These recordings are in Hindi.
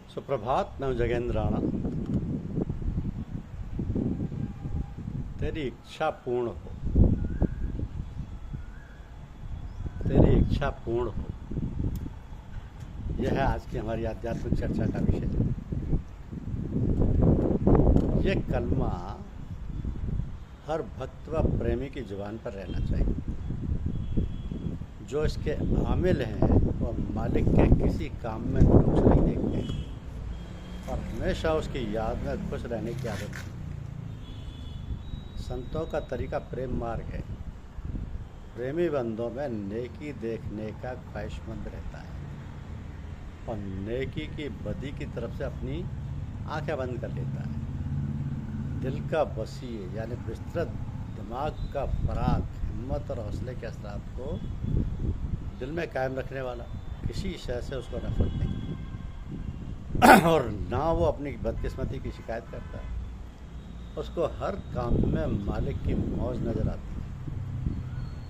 सुप्रभात नव जगेंद्राणा। तेरी इच्छा पूर्ण हो, तेरी इच्छा पूर्ण हो, यह है आज की हमारी आध्यात्मिक चर्चा का विषय। यह कलमा हर भक्त व प्रेमी की जुबान पर रहना चाहिए। जो इसके आमिल हैं वह मालिक के किसी काम में नुक्स नहीं देखते और हमेशा उसकी याद में खुश रहने की आदत है। संतों का तरीका प्रेम मार्ग है। प्रेमी बंदों में नेकी देखने का ख्वाहिशमंद रहता है और नेकी की बदी की तरफ से अपनी आंखें बंद कर लेता है। दिल का वसीय यानी विस्तृत दिमाग का पराग, हिम्मत और हौसले के असरात को दिल में कायम रखने वाला, किसी शय से उसको नफरत नहीं और ना वो अपनी बदकिस्मती की शिकायत करता है। उसको हर काम में मालिक की मौज नज़र आती है।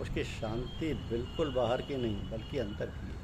उसकी शांति बिल्कुल बाहर की नहीं बल्कि अंतर की है।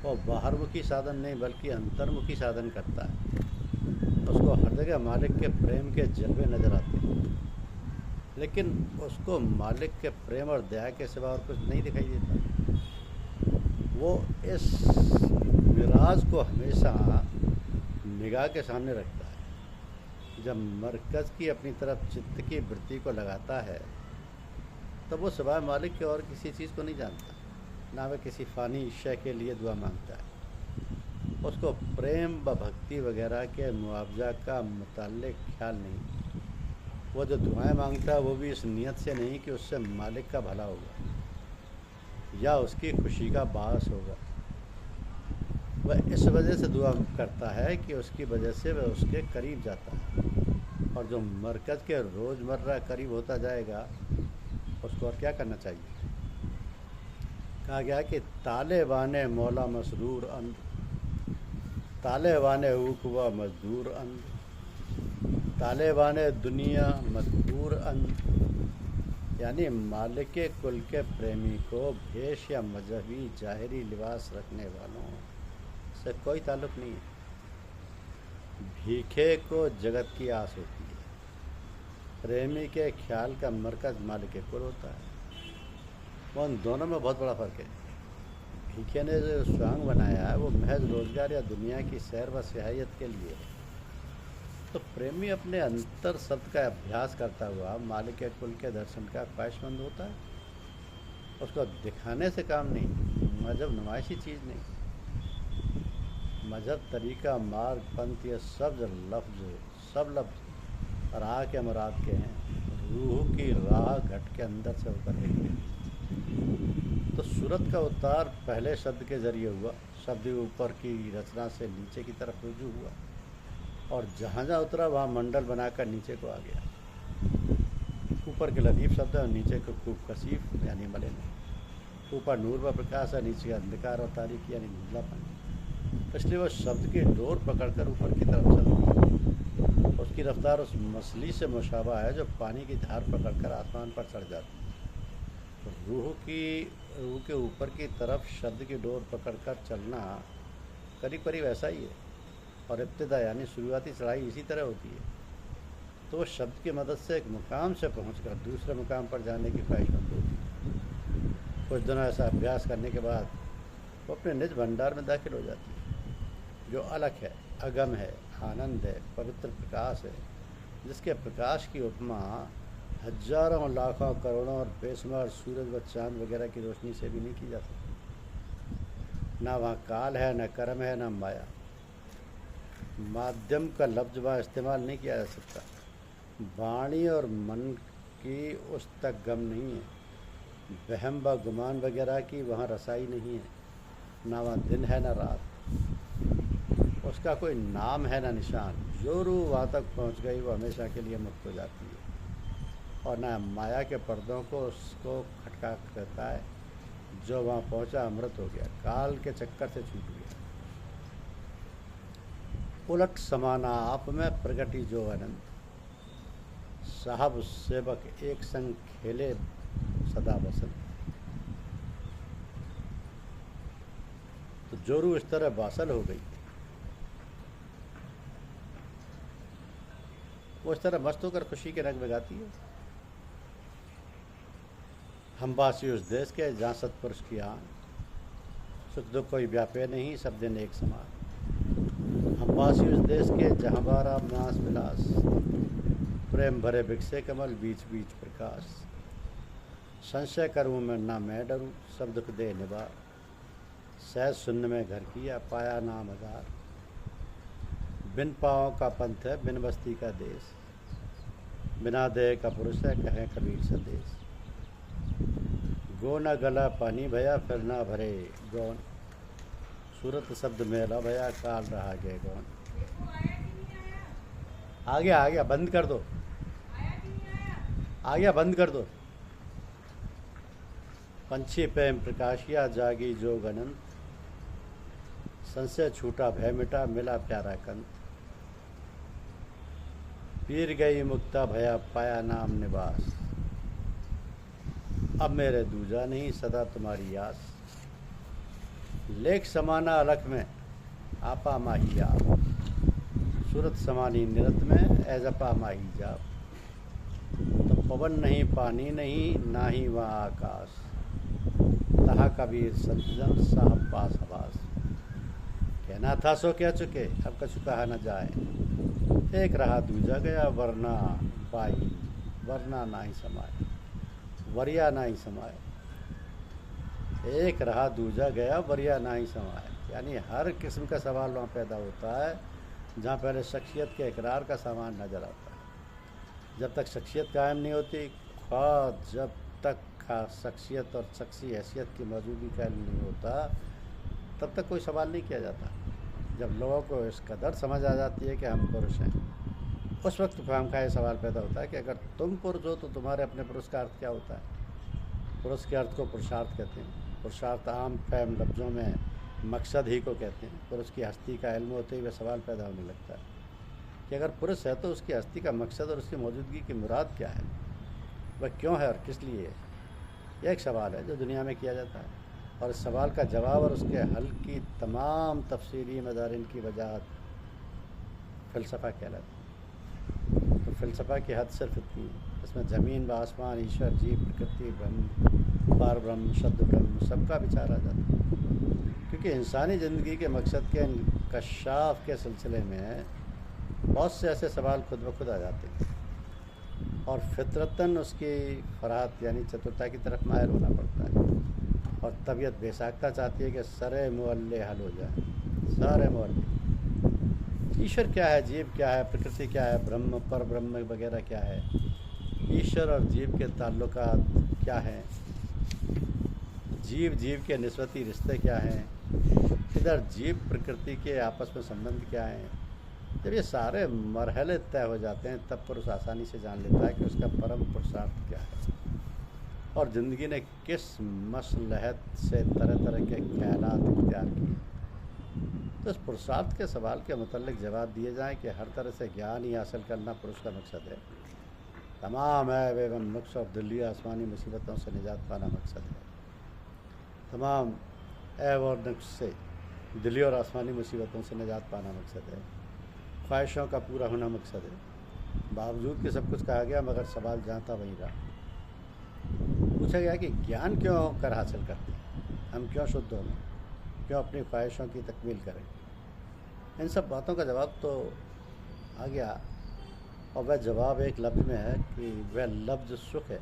वो बाहरमुखी साधन नहीं बल्कि अंतर्मुखी साधन करता है। उसको हर जगह मालिक के प्रेम के जलवे नज़र आते हैं, लेकिन उसको मालिक के प्रेम और दया के सिवा और कुछ नहीं दिखाई देता। वो इस मिराज को हमेशा निगाह के सामने रखता है। जब मरकज़ की अपनी तरफ चित्त की वृत्ति को लगाता है तब वो सिवाय मालिक के और किसी चीज़ को नहीं जानता, ना वह किसी फ़ानी शय के लिए दुआ मांगता है। उसको प्रेम व भक्ति वगैरह के मुआवजा का मुताल्लिक ख्याल नहीं। वो जो दुआएं मांगता है वो भी इस नियत से नहीं कि उससे मालिक का भला होगा या उसकी खुशी का बास होगा। वह इस वजह से दुआ करता है कि उसकी वजह से वह उसके करीब जाता है। और जो मरकज़ के रोज़मर्रा करीब होता जाएगा उसको और क्या करना चाहिए। कहा गया कि ताले वाने मौला मसरूर अंध, ताले वाने ऊक व मजदूर अंध, ताले वाने दुनिया मजदूर अंध। यानी मालिक के कुल के प्रेमी को भेष या मजहबी जाहिरी लिबास रखने वालों से कोई ताल्लुक़ नहीं है। भीखे को जगत की आस होती है। प्रेमी के ख्याल का मरकज़ मालिक के कुल होता है। वो उन दोनों में बहुत बड़ा फ़र्क है। भीखे ने जो स्वांग बनाया है वो महज रोज़गार या दुनिया की सैर व सियाहत के लिए है। तो प्रेमी अपने अंतर शब्द का अभ्यास करता हुआ मालिक के कुल के दर्शन का ख्वाहिशमंद होता है। उसको दिखाने से काम नहीं, मजहब नुमाइशी चीज़ नहीं। मजहब, तरीका, मार्ग, पंथ ये सब लफ्ज़ राह के मुराद के हैं। रूह की राह घट के अंदर से होकर देखते हैं। तो सूरत का उतार पहले शब्द के ज़रिए हुआ। शब्द ऊपर की रचना से नीचे की तरफ रुजू हुआ और जहाँ जहाँ उतरा वहाँ मंडल बनाकर नीचे को आ गया। ऊपर के लतीफ़ शब्द और नीचे को खूब कसीफ यानी मलिन। ऊपर नूर व प्रकाश है, नीचे अंधकार और तारीकी यानी धुंधलापन। इसलिए वह शब्द की डोर पकड़कर ऊपर की तरफ चलती है। उसकी रफ्तार उस मछली से मुशाबा है जो पानी की धार पकड़कर आसमान पर चढ़ जाती है। रूह के ऊपर की तरफ शब्द की डोर पकड़कर चलना करीब करीब ऐसा ही है। और इब्तिदा यानी शुरुआती चढ़ाई इसी तरह होती है। तो वो शब्द की मदद से एक मुकाम से पहुंचकर दूसरे मुकाम पर जाने की ख्वाहिशमंद होती है। कुछ दिनों ऐसा अभ्यास करने के बाद वो अपने निज भंडार में दाखिल हो जाती है, जो अलग है, अगम है, आनंद है, पवित्र प्रकाश है, जिसके प्रकाश की उपमा हजारों लाखों करोड़ों और बेशुमार सूरज व चाँद वगैरह की रोशनी से भी नहीं की जा सकती। ना वहाँ काल है, न कर्म है, न माया। माध्यम का लफ्ज़ वहाँ इस्तेमाल नहीं किया जा सकता। वाणी और मन की उस तक गम नहीं है। वहम व गुमान वगैरह की वहाँ रसाई नहीं है। ना वहाँ दिन है, न रात। उसका कोई नाम है, न निशान। जो रूह वहाँ तक पहुँच गई वो हमेशा के लिए मुक्त हो जाती है और ना माया के पर्दों को उसको खटका करता है। जो वहाँ पहुँचा अमृत हो गया, काल के चक्कर से छूट गया। उलट समाना आप में प्रगति जो अनंत, साहब सेवक एक संग खेले सदा बसंत। तो जो रूह इस तरह वासल हो गई वो इस तरह मस्त होकर खुशी के रंग में गाती है। हम वासी उस देश के जहाँ सत्पुरुष की आन, सुख दुख कोई व्यापे नहीं, सब दिन एक समान। हम वासी उस देश के जहाँ बारा मास विलास, प्रेम भरे बिकसे कमल बीच बीच प्रकाश। संशय करूँ मैं डरूँ, सब दुख दे निवार, सहज शून्य में घर किया पाया नाम आधार। बिन पाँव का पंथ है बिन बस्ती का देश, बिना देह का पुरुष है कहें कबीर संदेश। गो न गला पानी भया फिर ना भरे गौन, सूरत शब्द मेला भया काल रहा गे गौन। आ गया बंद कर दो, आ गया बंद कर दो। पंछी प्रेम प्रकाशिया जागी जोग अनंत, संशय छूटा भय मिटा मिला प्यारा कंत। पीर गई मुक्ता भया पाया नाम निवास, अब मेरे दूजा नहीं सदा तुम्हारी आस। लेख समाना अलख में आपा माही आप, सूरत समानी निरत में ऐजपा माही जाप। तो पवन नहीं पानी नहीं ना ही वहाँ आकाश, तहा कबीर संतजन साहब पास हवास। कहना था सो कह चुके अब कछु कहा न जाए, एक रहा दूजा गया वरना पाई, वरना ना ही समाए वरिया ना ही समाए। एक रहा दूजा गया वरिया ना ही समाए, यानी हर किस्म का सवाल वहाँ पैदा होता है जहाँ पहले शख्सियत के इकरार का सामान नजर आता है। जब तक शख्सियत कायम नहीं होती, ख्वाह जब तक शख्सियत और शख्सी हैसियत की मौजूदगी का इल्म नहीं होता, तब तक कोई सवाल नहीं किया जाता। जब लोगों को इस कदर समझ आ जाती है कि हम पुरुष हैं, उस वक्त फाहम का ये सवाल पैदा होता है कि अगर तुम पुरुष हो तो तुम्हारे अपने पुरुष का अर्थ क्या होता है। पुरुष के अर्थ को पुरुषार्थ कहते हैं। पुरुषार्थ आम फहम लफ्ज़ों में मकसद ही को कहते हैं। पुरुष की हस्ती का इल्म होते हुए सवाल पैदा होने लगता है कि अगर पुरुष है तो उसकी हस्ती का मकसद और उसकी मौजूदगी की मुराद क्या है, वह क्यों है और किस लिए है। यह एक सवाल है जो दुनिया में किया जाता है, और इस सवाल का जवाब और उसके हल की तमाम तफसीली मदारिन की वजाहत फ़लसफ़ा कहलाती है। तो फ़लसफ़ा की हद सिर्फ इतनी है, इसमें ज़मीन व आसमान, ईश्वर, जीव, प्रकृति, ब्रह्म, पार ब्रह्म, शब्द ब्रह्म सबका विचार आ जाता है। क्योंकि इंसानी ज़िंदगी के मकसद के इंकशाफ के सिलसिले में बहुत से ऐसे सवाल खुद ब खुद आ जाते हैं, और फितरतन उसकी फराहत यानी चतुरता की तरफ माहिर होना पड़ता है, और तबीयत बेसाख्ता चाहती है कि सरे मुअल्ले हल हो जाए, सारे मुअल्ले। ईश्वर क्या है, जीव क्या है, प्रकृति क्या है, ब्रह्म पर ब्रह्म वगैरह क्या है, ईश्वर और जीव के ताल्लुकात क्या हैं, जीव जीव के निस्बती रिश्ते क्या हैं, इधर जीव प्रकृति के आपस में संबंध क्या हैं। जब ये सारे मरहले तय हो जाते हैं, तब पुरुष आसानी से जान लेता है कि उसका परम पुरुषार्थ क्या है, और ज़िंदगी ने किस मसलहत से तरह तरह के ख्यालात इख्तियार किए। तो इस पुरुषार्थ के सवाल के मुतल्लिक जवाब दिए जाएं कि हर तरह से ज्ञान ही हासिल करना पुरुष का मकसद है। तमाम ऐब एवं नुक्स और दिल्ली आसमानी मुसीबतों से निजात पाना मकसद है। तमाम ऐब और नुक्स से दिल्ली और आसमानी मुसीबतों से निजात पाना मकसद है। ख्वाहिशों का पूरा होना मकसद है। बावजूद कि सब कुछ कहा गया, मगर सवाल जहाँ था वहीं रहा। पूछा गया कि ज्ञान क्यों कर हासिल करते हैं, हम क्यों शुद्ध हों, क्यों अपनी ख्वाहिशों की तकमील करें। इन सब बातों का जवाब तो आ गया, और वह जवाब एक लफ्ज़ में है कि वह लफ्ज़ सुख है।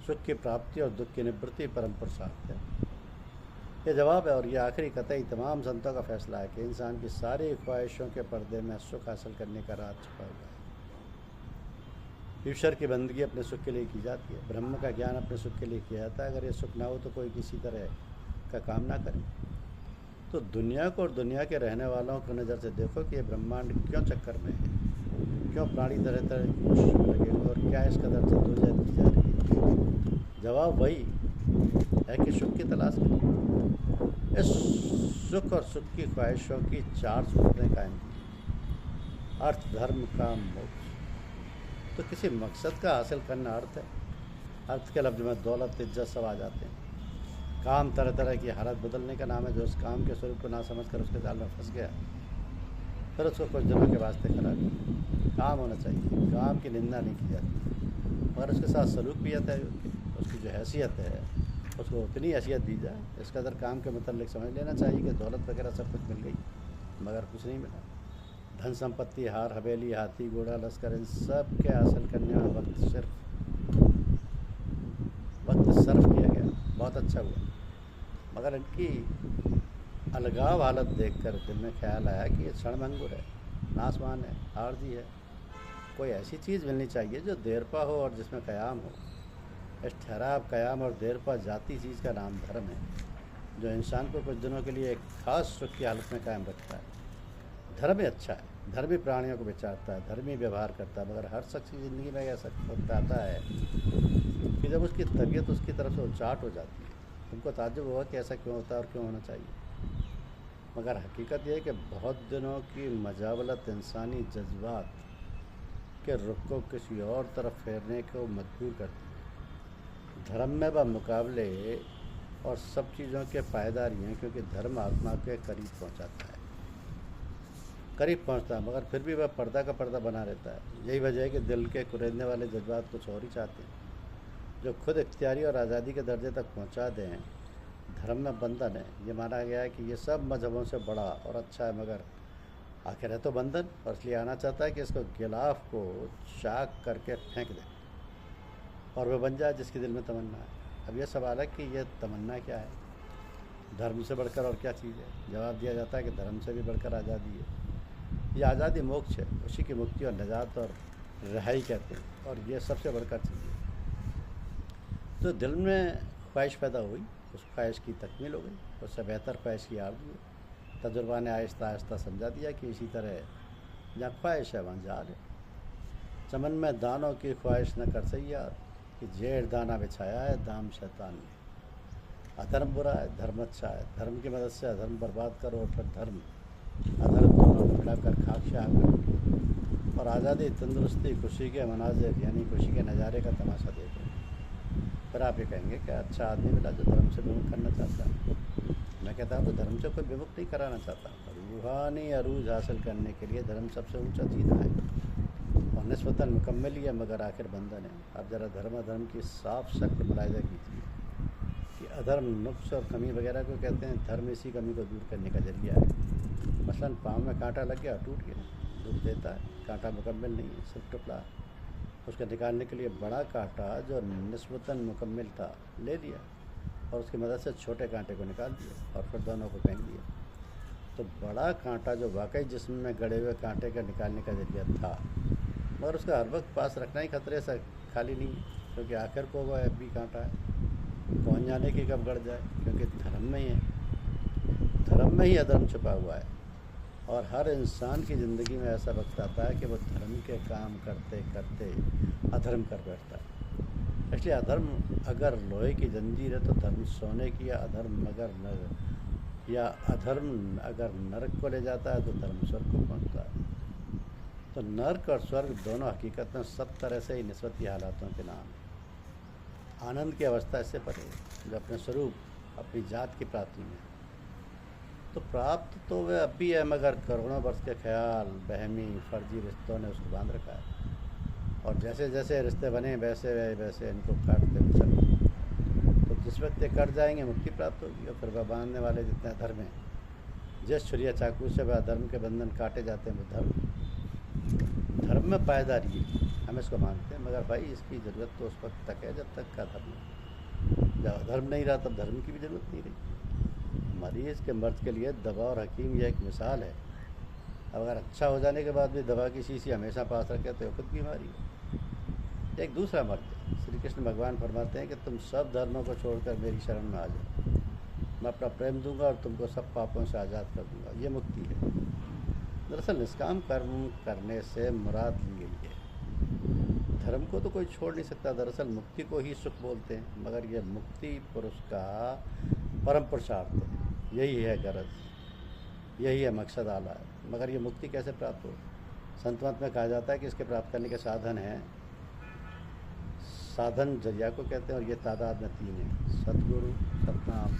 सुख की प्राप्ति और दुख की निवृत्ति परम पुरुषार्थ है। ये जवाब है, और यह आखिरी कतई तमाम संतों का फैसला है कि इंसान की सारी ख्वाहिशों के पर्दे में सुख हासिल करने का राज छुपा हुआ है। ईश्वर की बंदगी अपने सुख के लिए की जाती है, ब्रह्म का ज्ञान अपने सुख के लिए किया जाता है। अगर ये सुख ना हो तो कोई किसी तरह का काम ना करे। तो दुनिया को और दुनिया के रहने वालों को नज़र से देखो कि ये ब्रह्मांड क्यों चक्कर में है, क्यों प्राणी तरह तरह की कोशिशों में लगे हुए, और क्या इस कदर जद्दोजहद की जा रही है। जवाब वही है कि सुख की तलाश करें। इस सुख और सुख की ख्वाहिशों की 4 सूरतें कायम की: अर्थ, धर्म, काम, मोक्ष। तो किसी मकसद का हासिल करना अर्थ है। अर्थ के लफ्ज़ में दौलत, इज्जत सब आ जाते हैं। काम तरह तरह की हालत बदलने का नाम है, जो उस काम के स्वरूप को ना समझ कर उसके जाल में फंस गया। फिर उसको कुछ दिनों के वास्ते करा लो। काम होना चाहिए, काम की निंदा नहीं की जाती, मगर उसके साथ सलूक भी आता है योग्य। उसकी जो हैसियत है उसको उतनी हैसियत दी जाए। इस कदर काम के मतलब समझ लेना चाहिए कि दौलत वगैरह सब कुछ मिल गई मगर कुछ नहीं मिला। धन संपत्ति, हार हवेली, हाथी घोड़ा लश्कर, इन सब के हासिल करने में वक्त सर्फ किया गया, बहुत अच्छा हुआ। मगर इनकी अलगाव हालत देखकर दिल में ख्याल आया कि ये क्षणभंगुर है, नासवान है, आर्जी है। कोई ऐसी चीज़ मिलनी चाहिए जो देरपा हो और जिसमें क़याम हो। इस ठहराव, क़याम और देरपा जाती चीज़ का नाम धर्म है, जो इंसान को कुछ दिनों के लिए एक ख़ास सुख की हालत में कायम रखता है। धर्म ही अच्छा है, धर्म ही प्राणियों को बचाता है, धर्म ही व्यवहार करता है। मगर हर शख्स की ज़िंदगी में ऐसा वक्त आता है कि जब उसकी तबीयत उसकी तरफ से उचाट हो जाती है। तुमको ताज्जुब होगा कि ऐसा क्यों होता है और क्यों होना चाहिए। मगर हकीकत यह है कि बहुत दिनों की मजावलत इंसानी जज्बात के रुख को किसी और तरफ फेरने को मजबूर करती है। धर्म में मुकाबले और सब चीज़ों के पायदारी हैं, क्योंकि धर्म आत्मा के करीब पहुंचाता है, करीब पहुंचता है, मगर फिर भी वह पर्दा का पर्दा बना रहता है। यही वजह है कि दिल के कुरेदने वाले जज्बात कुछ और ही चाहते हैं, जो खुद इख्तियारी और आज़ादी के दर्जे तक पहुंचा दें। धर्म में बंधन है। ये माना गया है कि ये सब मजहबों से बड़ा और अच्छा है, मगर आखिर है तो बंधन, और इसलिए आना चाहता है कि इसको गिलाफ को चाक करके फेंक दे और वह बन जाए जिसके दिल में तमन्ना है। अब यह सवाल है कि यह तमन्ना क्या है, धर्म से बढ़कर और क्या चीज़ है। जवाब दिया जाता है कि धर्म से भी बढ़कर आज़ादी है। यह आज़ादी मोक्ष है, उसी की मुक्ति और निजात और रिहाई कहते हैं, और यह सबसे बढ़कर चीज़ है। तो दिल में ख्वाहिश पैदा हुई, उस ख्वाहिश की तकमील हो गई, उससे बेहतर ख्वाहिश की आरज़ू है। तजुर्बा ने आहिस्ता आहिस्ता समझा दिया कि इसी तरह जहाँ ख्वाहिश है वहाँ जाल है। चमन में दानों की ख्वाहिश न कर सही यार, कि जेड़ दाना बिछाया है दाम शैतान ने। अधर्म बुरा है, धर्म अच्छा है। धर्म की मदद से अधर्म बर्बाद करो और फिर धर्म अधर्म दोनों को मिलाकर खाकशाह करो, और आज़ादी, तंदुरुस्ती, खुशी के मनाजिर यानी खुशी के नज़ारे का तमाशा देखो। फिर आप ये कहेंगे कि अच्छा आदमी मिला जो धर्म से विमुख करना चाहता है। मैं कहता हूँ कि धर्म से कोई विमुख नहीं कराना चाहता। रूहानी अरूज हासिल करने के लिए धर्म सबसे ऊंचा जीना है और निस्बतन मुकम्मल ही है, मगर आखिर बंधन है। अब ज़रा धर्म अधर्म की साफ शक्ल मुलाहिजा कीजिए कि अधर्म नुक्स और कमी वगैरह को कहते हैं, धर्म इसी कमी को दूर करने का जरिया है। मसलन पाँव में कांटा लग गया, टूट गया, दुख देता है, कांटा मुकम्मल नहीं है, सिर्फ टुकड़ा। उसको निकालने के लिए बड़ा कांटा जो निस्बतन मुकम्मल था ले लिया और उसकी मदद से छोटे कांटे को निकाल दिया और फिर दोनों को फेंक दिया। तो बड़ा कांटा जो वाकई जिस्म में गड़े हुए कांटे का निकालने का जरिया था, मगर उसका हर वक्त पास रखना ही खतरे से खाली नहीं, क्योंकि आखिर को वह भी कांटा है, कौन जाने की कब गड़ जाए, क्योंकि धर्म में ही है। धर्म में ही अधर्म छुपा हुआ है, और हर इंसान की ज़िंदगी में ऐसा वक्त आता है कि वो धर्म के काम करते करते अधर्म कर बैठता है। इसलिए अधर्म अगर लोहे की जंजीर है तो धर्म सोने की, या अधर्म अगर नरक को ले जाता है तो धर्म स्वर्ग को पहुंचता है। तो नरक और स्वर्ग दोनों हकीकत में सब तरह से ही निस्बती हालातों के नाम हैं। आनंद की अवस्था इससे परे जो अपने स्वरूप, अपनी जात की प्राप्ति में। तो प्राप्त तो वह अब भी है, मगर करोड़ों वर्ष के ख्याल, बहमी, फर्जी रिश्तों ने उसको बांध रखा है, और जैसे जैसे रिश्ते बने वैसे वैसे इनको काटते चलो। तो जिस वक्त ये कट जाएंगे मुक्ति प्राप्त होगी, और फिर वह बांधने वाले जितने धर्म हैं, जिस छुरिया चाकू से वह धर्म के बंधन काटे जाते हैं, वो धर्म में पायदारी है, हम इसको मानते हैं। मगर भाई इसकी ज़रूरत तो उस वक्त तक है जब तक का धर्म है। जब धर्म नहीं रहा तब धर्म की भी ज़रूरत नहीं रही। मरीज़ के मर्ज के लिए दवा और हकीम यह एक मिसाल है। अगर अच्छा हो जाने के बाद भी दवा की शीशी हमेशा पास रखे तो खुद बीमारी है। एक दूसरा मर्ज है, श्री कृष्ण भगवान फरमाते हैं कि तुम सब धर्मों को छोड़कर मेरी शरण में आ जाओ, मैं अपना प्रेम दूंगा और तुमको सब पापों से आज़ाद कर दूंगा। ये मुक्ति है। दरअसल निष्काम कर्म करने से मुराद ली गई है। धर्म को तो कोई छोड़ नहीं सकता। दरअसल मुक्ति को ही सुख बोलते हैं, मगर यह मुक्ति पुरुष का परम पुरुषार्थ है। यही है गरज, यही है मकसद आला है। मगर ये मुक्ति कैसे प्राप्त हो? संत मत में कहा जाता है कि इसके प्राप्त करने के साधन हैं, साधन जरिया को कहते हैं, और ये तादाद में 3 हैं: सतगुरु, सतनाम